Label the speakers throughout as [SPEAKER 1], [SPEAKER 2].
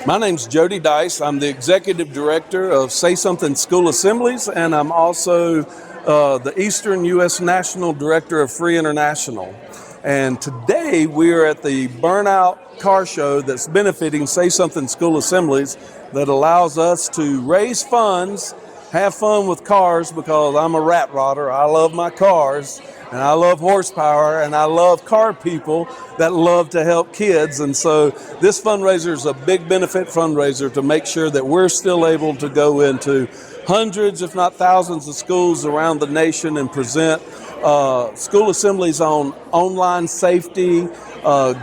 [SPEAKER 1] My name's Jody Dice. I'm the Executive Director of Say Something School Assemblies, and I'm also the Eastern U.S. National Director of Free International. And today we are at the Burnout Car Show that's benefiting Say Something School Assemblies that allows us to raise funds, have fun with cars, because I'm a rat rodder. I love my cars, and I love horsepower, and I love car people that love to help kids. And so this fundraiser is a big benefit fundraiser to make sure that we're still able to go into hundreds, if not thousands, of schools around the nation and present school assemblies on online safety,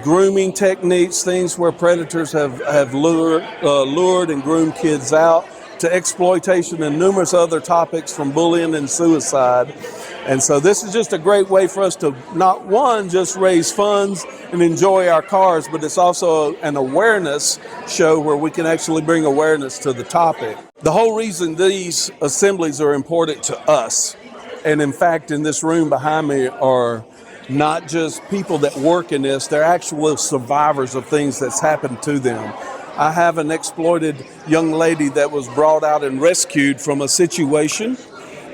[SPEAKER 1] grooming techniques, things where predators have lured and groomed kids out, to exploitation and numerous other topics from bullying and suicide. And so this is just a great way for us to not one, just raise funds and enjoy our cars, but it's also an awareness show where we can actually bring awareness to the topic. The whole reason these assemblies are important to us, and in fact in this room behind me are not just people that work in this, they're actual survivors of things that's happened to them. I have an exploited young lady that was brought out and rescued from a situation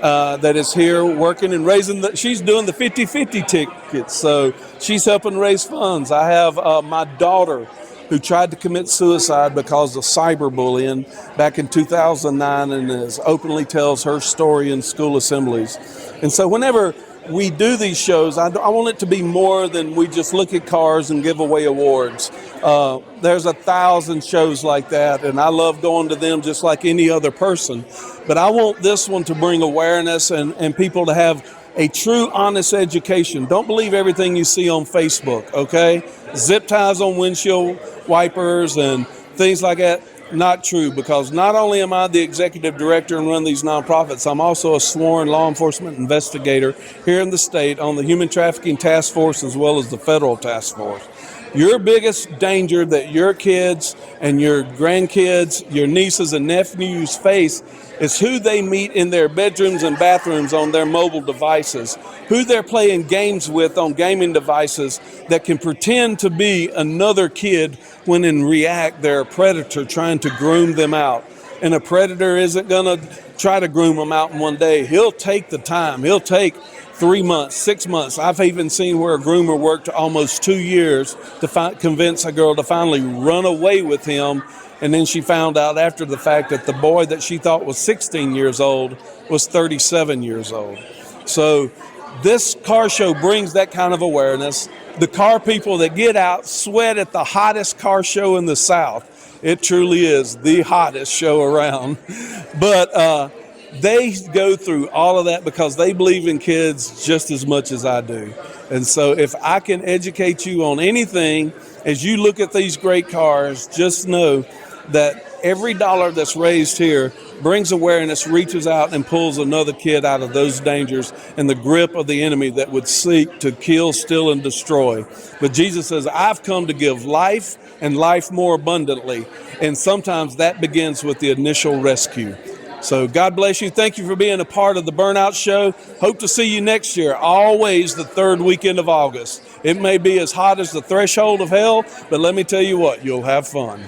[SPEAKER 1] that is here working and raising she's doing the 50-50 tickets, so she's helping raise funds. I have my daughter who tried to commit suicide because of cyberbullying back in 2009 and openly tells her story in school assemblies. And so whenever we do these shows, I want it to be more than we just look at cars and give away awards. There's 1,000 shows like that, and I love going to them just like any other person. But I want this one to bring awareness and people to have a true, honest education. Don't believe everything you see on Facebook, okay? Zip ties on windshield wipers and things like that. Not true, because not only am I the executive director and run these nonprofits, I'm also a sworn law enforcement investigator here in the state on the Human Trafficking Task Force as well as the Federal Task Force. Your biggest danger that your kids and your grandkids, your nieces and nephews face is who they meet in their bedrooms and bathrooms on their mobile devices, who they're playing games with on gaming devices that can pretend to be another kid when in react they're a predator trying to groom them out. And a predator isn't going to try to groom them out in one day. He'll take the time. He'll take 3 months, 6 months. I've even seen where a groomer worked almost 2 years to convince a girl to finally run away with him. And then she found out after the fact that the boy that she thought was 16 years old was 37 years old. So this car show brings that kind of awareness. The car people that get out sweat at the hottest car show in the South. It truly is the hottest show around. But they go through all of that because they believe in kids just as much as I do. And so if I can educate you on anything, as you look at these great cars, just know that every dollar that's raised here brings awareness, reaches out and pulls another kid out of those dangers and the grip of the enemy that would seek to kill, steal, and destroy. But Jesus says, I've come to give life and life more abundantly. And sometimes that begins with the initial rescue. So God bless you. Thank you for being a part of the Burnout Show. Hope to see you next year, always the third weekend of August. It may be as hot as the threshold of hell, but let me tell you what, you'll have fun.